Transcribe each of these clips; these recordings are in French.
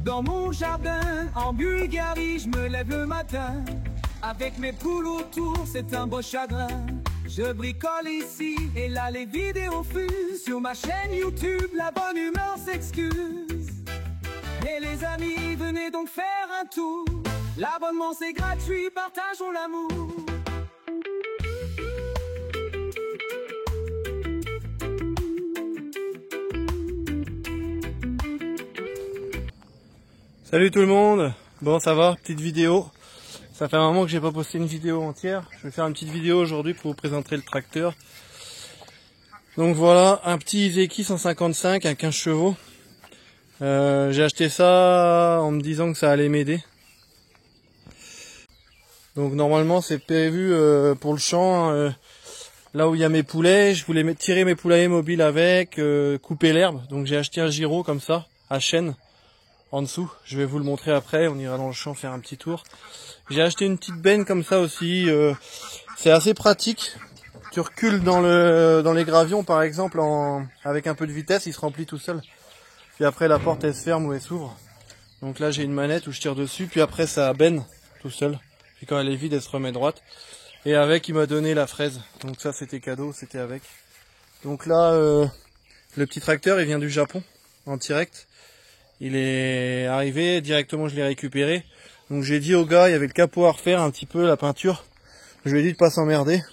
Dans mon jardin, en Bulgarie, je me lève le matin. Avec mes poules autour, c'est un beau chagrin. Je bricole ici et là les vidéos fusent. Sur ma chaîne YouTube, la bonne humeur s'excuse. Et les amis, venez donc faire un tour. L'abonnement c'est gratuit, partageons l'amour. Salut tout le monde, bon ça va, petite vidéo. Ça fait un moment que j'ai pas posté une vidéo entière. Je vais faire une petite vidéo aujourd'hui pour vous présenter le tracteur. Donc voilà, un petit Iseki 155 à 15 chevaux. J'ai acheté ça en me disant que ça allait m'aider. Donc normalement c'est prévu pour le champ, là où il y a mes poulets. Je voulais tirer mes poulaillers mobiles avec, couper l'herbe. Donc j'ai acheté un gyro comme ça, à chaîne. En dessous, je vais vous le montrer après, on ira dans le champ faire un petit tour. J'ai acheté une petite benne comme ça aussi, c'est assez pratique. Tu recules dans les gravions par exemple, avec un peu de vitesse, il se remplit tout seul. Puis après la porte elle se ferme ou elle s'ouvre. Donc là j'ai une manette où je tire dessus, puis après ça benne tout seul. Puis quand elle est vide elle se remet droite. Et avec il m'a donné la fraise, donc ça c'était cadeau, c'était avec. Donc là le petit tracteur il vient du Japon, en direct. Il est arrivé, directement je l'ai récupéré. Donc j'ai dit au gars, il y avait le capot à refaire un petit peu, la peinture. Je lui ai dit de pas s'emmerder.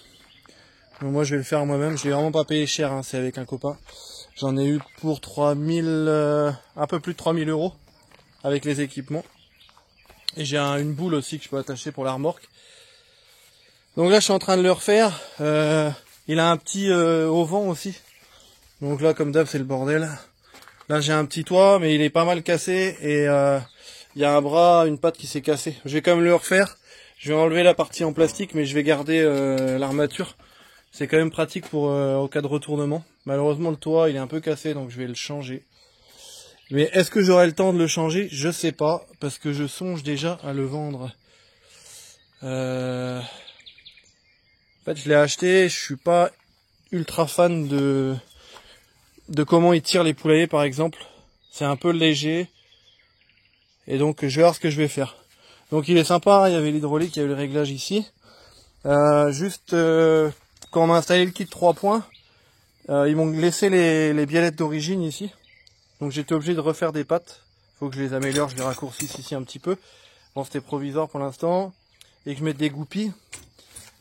Donc moi je vais le faire moi-même, je l'ai vraiment pas payé cher, hein, c'est avec un copain. J'en ai eu pour 3000, un peu plus de 3000 € avec les équipements. Et j'ai une boule aussi que je peux attacher pour la remorque. Donc là je suis en train de le refaire. Il a un petit auvent aussi. Donc là comme d'hab c'est le bordel. Là j'ai un petit toit mais il est pas mal cassé et il y a un bras, une patte qui s'est cassée. Je vais quand même le refaire. Je vais enlever la partie en plastique mais je vais garder l'armature. C'est quand même pratique pour au cas de retournement. Malheureusement le toit il est un peu cassé donc je vais le changer. Mais est-ce que j'aurai le temps de le changer? Je sais pas parce que je songe déjà à le vendre. En fait je l'ai acheté, je suis pas ultra fan de comment il tire les poulaillers par exemple. C'est un peu léger. Et donc je vais voir ce que je vais faire. Donc il est sympa, hein, il y avait l'hydraulique, il y avait le réglage ici. Juste quand on m'a installé le kit 3 points, ils m'ont laissé les biellettes d'origine ici. Donc j'étais obligé de refaire des pattes. Faut que je les améliore, je les raccourcisse ici un petit peu. Bon c'était provisoire pour l'instant. Et que je mette des goupilles.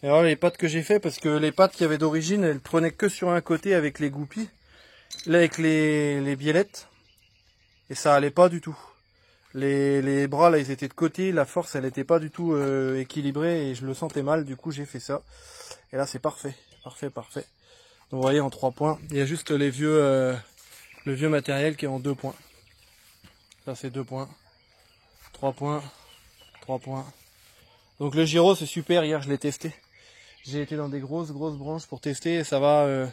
Et alors les pattes que j'ai fait, parce que les pattes qu'il y avait d'origine, elles prenaient que sur un côté avec les goupilles. Là avec les biellettes, et ça allait pas du tout. Les bras là ils étaient de côté, la force elle était pas du tout équilibrée et je le sentais mal, du coup j'ai fait ça. Et là c'est parfait, parfait. Donc vous voyez en 3 points, il y a juste le vieux matériel qui est en 2 points. Ça c'est 2 points, 3 points, 3 points. Donc le gyro c'est super, hier je l'ai testé. J'ai été dans des grosses branches pour tester et ça va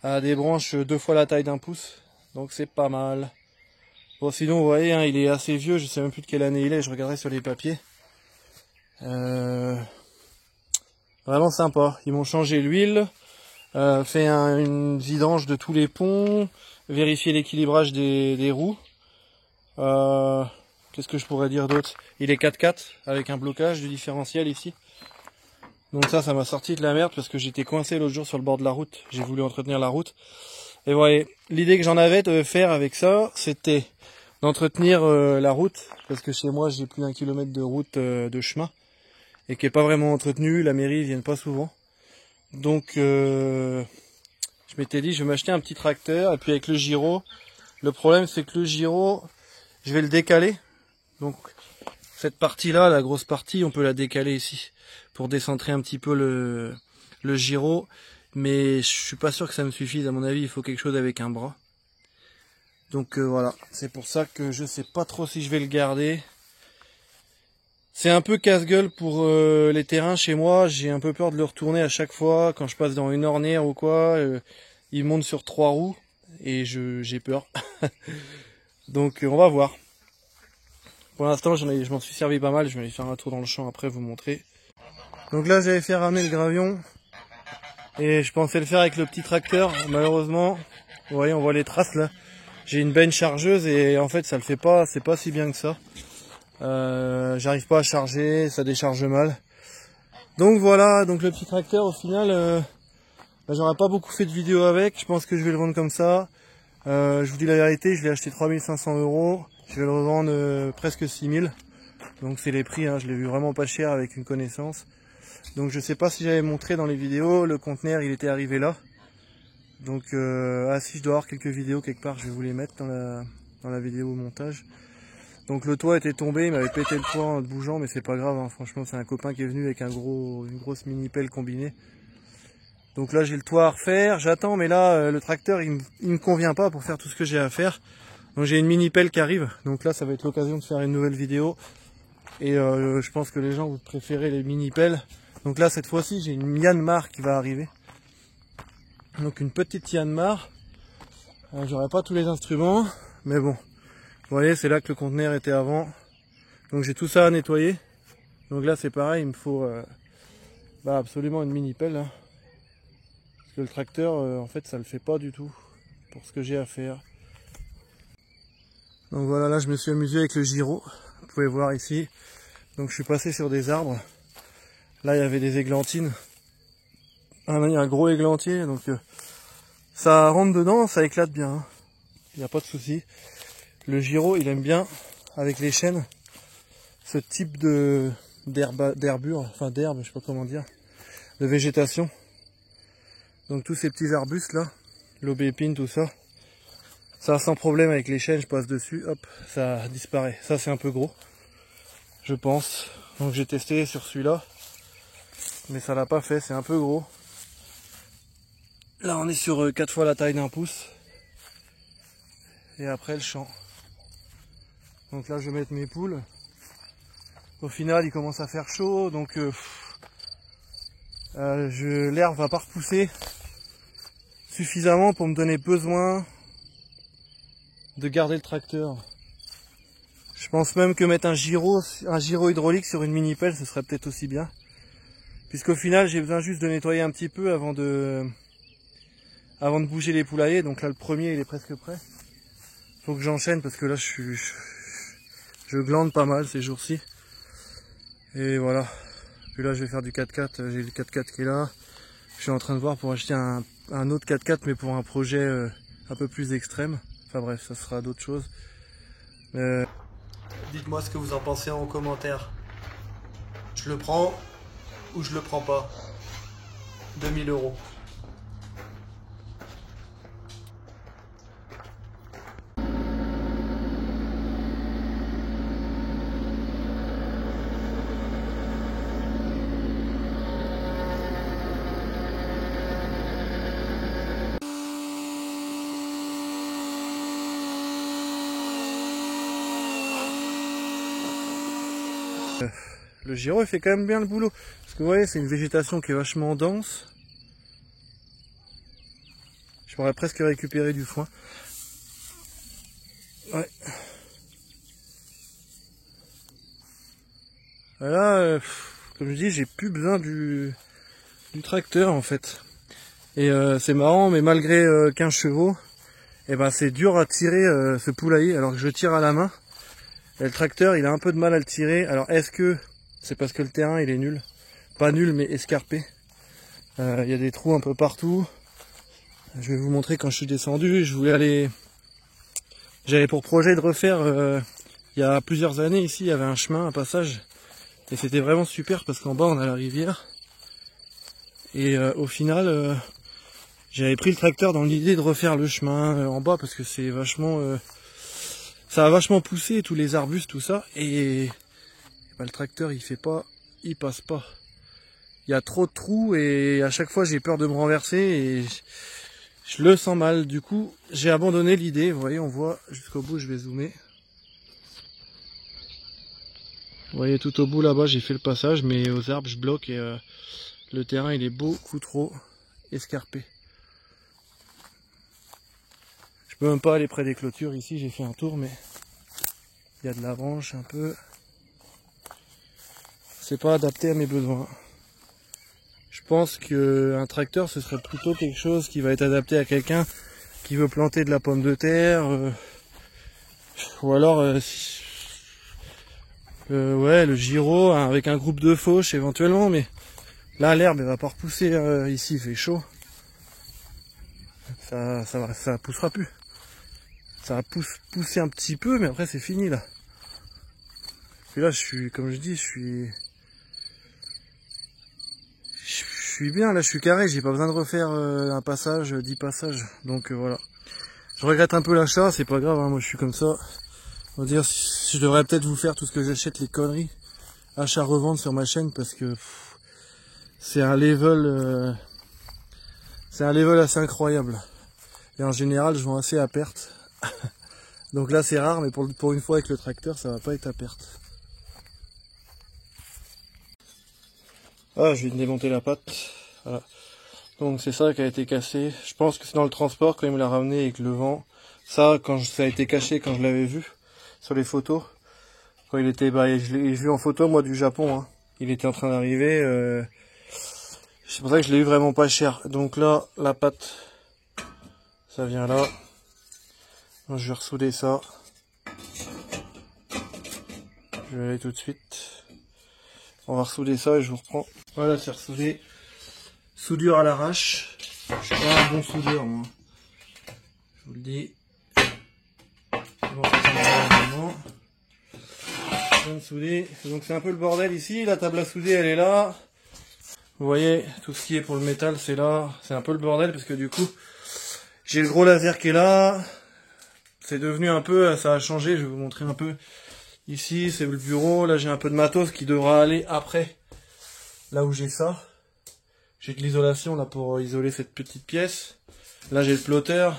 à des branches 2 fois la taille d'un pouce, donc c'est pas mal. Bon sinon vous voyez hein, il est assez vieux, je sais même plus de quelle année il est, je regarderai sur les papiers. Vraiment sympa, ils m'ont changé l'huile, fait une vidange de tous les ponts, vérifié l'équilibrage des roues. Qu'est-ce que je pourrais dire d'autre? Il est 4x4 avec un blocage du différentiel ici. Donc ça m'a sorti de la merde parce que j'étais coincé l'autre jour sur le bord de la route. J'ai voulu entretenir la route. Et vous voyez, l'idée que j'en avais de faire avec ça, c'était d'entretenir la route. Parce que chez moi, j'ai plus d'1 kilomètre de route de chemin. Et qui est pas vraiment entretenue. La mairie, ils viennent pas souvent. Donc, je m'étais dit, je vais m'acheter un petit tracteur. Et puis avec le gyro, le problème c'est que le gyro, je vais le décaler. Donc, cette partie-là, la grosse partie, on peut la décaler ici. Pour décentrer un petit peu le gyro, mais je suis pas sûr que ça me suffise. À mon avis il faut quelque chose avec un bras, donc voilà, c'est pour ça que je sais pas trop si je vais le garder. C'est un peu casse-gueule pour les terrains chez moi, j'ai un peu peur de le retourner à chaque fois quand je passe dans une ornière ou quoi. Il monte sur 3 roues et j'ai peur. Donc on va voir. Pour l'instant je m'en suis servi pas mal, je vais aller faire un tour dans le champ après vous montrer. Donc là j'avais fait ramer le gravion et je pensais le faire avec le petit tracteur. Malheureusement, vous voyez, on voit les traces là. j'ai une benne chargeuse et en fait ça le fait pas, c'est pas si bien que ça. J'arrive pas à charger, ça décharge mal. Donc voilà, donc le petit tracteur au final, j'aurais pas beaucoup fait de vidéos avec, je pense que je vais le vendre comme ça. Je vous dis la vérité, je l'ai acheté 3500 €, je vais le revendre presque 6000. Donc c'est les prix, hein, je l'ai vu vraiment pas cher avec une connaissance. Donc je sais pas si j'avais montré dans les vidéos, le conteneur il était arrivé là. Donc si je dois avoir quelques vidéos quelque part, je vais vous les mettre dans la vidéo montage. Donc le toit était tombé, il m'avait pété le toit en bougeant, mais c'est pas grave, hein. Franchement c'est un copain qui est venu avec une grosse mini pelle combinée. Donc là j'ai le toit à refaire, j'attends, mais là le tracteur il me convient pas pour faire tout ce que j'ai à faire. Donc j'ai une mini pelle qui arrive, donc là ça va être l'occasion de faire une nouvelle vidéo. Et je pense que les gens vous préférez les mini pelles. Donc là cette fois-ci j'ai une Yanmar qui va arriver. Donc une petite Yanmar. J'aurai pas tous les instruments, mais bon. Vous voyez, c'est là que le conteneur était avant. Donc j'ai tout ça à nettoyer. Donc là c'est pareil, il me faut absolument une mini pelle. Hein. Parce que le tracteur, en fait, ça le fait pas du tout pour ce que j'ai à faire. Donc voilà, là je me suis amusé avec le gyro. Vous pouvez voir ici. Donc je suis passé sur des arbres. Là il y avait des églantines. Il y a un gros églantier, donc ça rentre dedans, ça éclate bien. Hein. Il n'y a pas de souci. Le gyro, il aime bien, avec les chaînes, ce type d'herbure, enfin d'herbe, je sais pas comment dire, de végétation. Donc tous ces petits arbustes là, l'aubépine, tout ça, ça sans problème avec les chaînes, je passe dessus, hop, ça disparaît. Ça c'est un peu gros, je pense. Donc j'ai testé sur celui-là, mais ça l'a pas fait, c'est un peu gros. Là on est sur 4 fois la taille d'un pouce. Et après le champ. Donc là je vais mettre mes poules. Au final il commence à faire chaud, donc l'herbe va pas repousser suffisamment pour me donner besoin de garder le tracteur. Je pense même que mettre un gyro hydraulique sur une mini pelle, ce serait peut-être aussi bien. Puisqu'au final j'ai besoin juste de nettoyer un petit peu avant de bouger les poulaillers. Donc là le premier il est presque prêt. Faut que j'enchaîne parce que là je glande pas mal ces jours-ci. Et voilà. Puis là je vais faire du 4x4, j'ai le 4x4 qui est là. Je suis en train de voir pour acheter un autre 4x4 mais pour un projet un peu plus extrême. Enfin bref, ça sera d'autres choses. Dites-moi ce que vous en pensez en commentaire. Je le prends ou je le prends pas. 2000 €. Le gyro il fait quand même bien le boulot. Parce que vous voyez, c'est une végétation qui est vachement dense. Je pourrais presque récupérer du foin. Ouais. Là, comme je dis, j'ai plus besoin du tracteur en fait. Et c'est marrant, mais malgré 15 chevaux, et ben c'est dur à tirer ce poulailler alors que je tire à la main. Et le tracteur, il a un peu de mal à le tirer. Alors est-ce que c'est parce que le terrain il est nul? Pas nul mais escarpé. Il y a des trous un peu partout. Je vais vous montrer quand je suis descendu. J'avais pour projet de refaire il y a plusieurs années ici, il y avait un chemin, un passage. Et c'était vraiment super parce qu'en bas on a la rivière. Et au final, j'avais pris le tracteur dans l'idée de refaire le chemin en bas parce que c'est vachement... ça a vachement poussé tous les arbustes, tout ça. Et le tracteur il passe pas. Il y a trop de trous et à chaque fois j'ai peur de me renverser et je le sens mal. Du coup j'ai abandonné l'idée. Vous voyez, on voit jusqu'au bout, je vais zoomer. Vous voyez tout au bout là-bas j'ai fait le passage, mais aux arbres je bloque et le terrain il est beaucoup trop escarpé. Je peux même pas aller près des clôtures ici, j'ai fait un tour mais il y a de la branche un peu. C'est pas adapté à mes besoins. Je pense qu'un tracteur ce serait plutôt quelque chose qui va être adapté à quelqu'un qui veut planter de la pomme de terre, ou alors ouais, le giro hein, avec un groupe de fauche éventuellement, mais là l'herbe elle va pas repousser ici, il fait chaud. Ça poussera plus. Ça va pousser un petit peu, mais après c'est fini là. Et là je suis, comme je dis, je suis bien, là je suis carré, j'ai pas besoin de refaire un passage, 10 passages, donc voilà. Je regrette un peu l'achat, c'est pas grave, hein, moi je suis comme ça. On va dire, je devrais peut-être vous faire tout ce que j'achète, les conneries, achat-revente sur ma chaîne, parce que c'est un level assez incroyable. Et en général, je vends assez à perte. Donc là c'est rare, mais pour une fois avec le tracteur, ça va pas être à perte. Ah, je viens de démonter la patte. Voilà. Donc c'est ça qui a été cassé. Je pense que c'est dans le transport quand il me l'a ramené avec le vent. Ça, ça a été caché quand je l'avais vu sur les photos. Quand il était, je l'ai vu en photo moi du Japon. Hein. Il était en train d'arriver. C'est pour ça que je l'ai eu vraiment pas cher. Donc là, la patte, ça vient là. Donc, je vais ressouder ça. Je vais aller tout de suite. On va ressouder ça et je vous reprends. Voilà, c'est ressoudé. Soudure à l'arrache. Je suis pas un bon soudeur, moi. Je vous le dis. Bon, bien soudé. Donc c'est un peu le bordel ici. La table à souder, elle est là. Vous voyez, tout ce qui est pour le métal, c'est là. C'est un peu le bordel parce que du coup, j'ai le gros laser qui est là. C'est devenu un peu, ça a changé. Je vais vous montrer un peu. Ici, c'est le bureau. Là, j'ai un peu de matos qui devra aller après. Là où j'ai ça. J'ai de l'isolation là pour isoler cette petite pièce. Là, j'ai le plotter.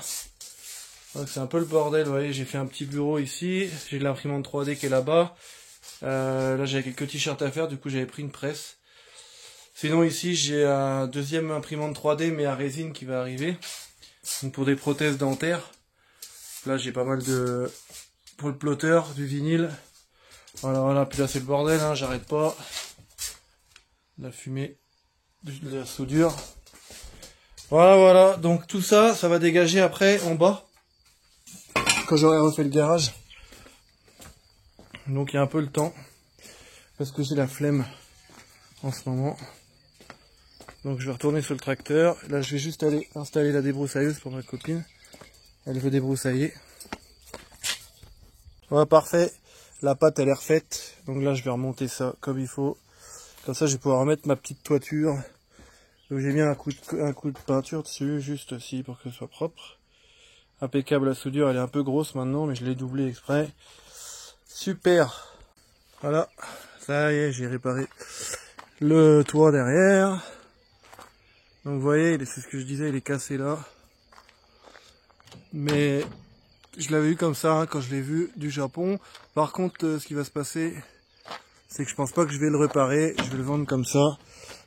C'est un peu le bordel. Vous voyez, j'ai fait un petit bureau ici. J'ai de l'imprimante 3D qui est là-bas. Là, j'ai quelques t-shirts à faire. Du coup, j'avais pris une presse. Sinon, ici, j'ai un deuxième imprimante 3D, mais à résine qui va arriver. Donc, pour des prothèses dentaires. Là, j'ai pas mal de... Pour le plotter, du vinyle. Voilà, puis là c'est le bordel, hein, j'arrête pas. La fumée, de la soudure. Voilà, donc tout ça, ça va dégager après en bas, quand j'aurai refait le garage. Donc il y a un peu le temps, parce que j'ai la flemme en ce moment. Donc je vais retourner sur le tracteur. Là je vais juste aller installer la débroussailleuse pour ma copine. Elle veut débroussailler. Voilà, parfait. La pâte elle est refaite, donc là je vais remonter ça comme il faut. Comme ça je vais pouvoir remettre ma petite toiture. Donc j'ai mis un coup de peinture dessus, juste aussi pour que ce soit propre. Impeccable la soudure, elle est un peu grosse maintenant, mais je l'ai doublée exprès. Super. Voilà, ça y est, j'ai réparé le toit derrière. Donc vous voyez, c'est ce que je disais, il est cassé là. Mais... je l'avais eu comme ça hein, quand je l'ai vu du Japon. Par contre, ce qui va se passer, c'est que je pense pas que je vais le réparer. Je vais le vendre comme ça.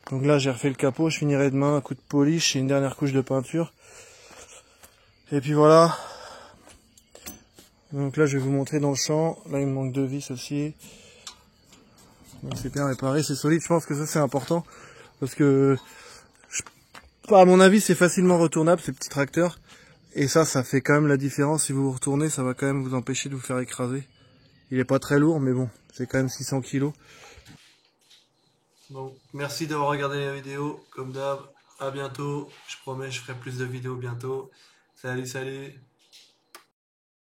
Donc là, j'ai refait le capot. Je finirai demain un coup de polish et une dernière couche de peinture. Et puis voilà. Donc là, je vais vous montrer dans le champ. Là, il me manque 2 vis aussi. Donc c'est bien réparé, c'est solide. Je pense que ça, c'est important. Parce que, à mon avis, c'est facilement retournable, ces petits tracteurs. Et ça fait quand même la différence. Si vous vous retournez, ça va quand même vous empêcher de vous faire écraser. Il est pas très lourd, mais bon, c'est quand même 600 kg. Donc, merci d'avoir regardé la vidéo. Comme d'hab, à bientôt. Je promets, je ferai plus de vidéos bientôt. Salut.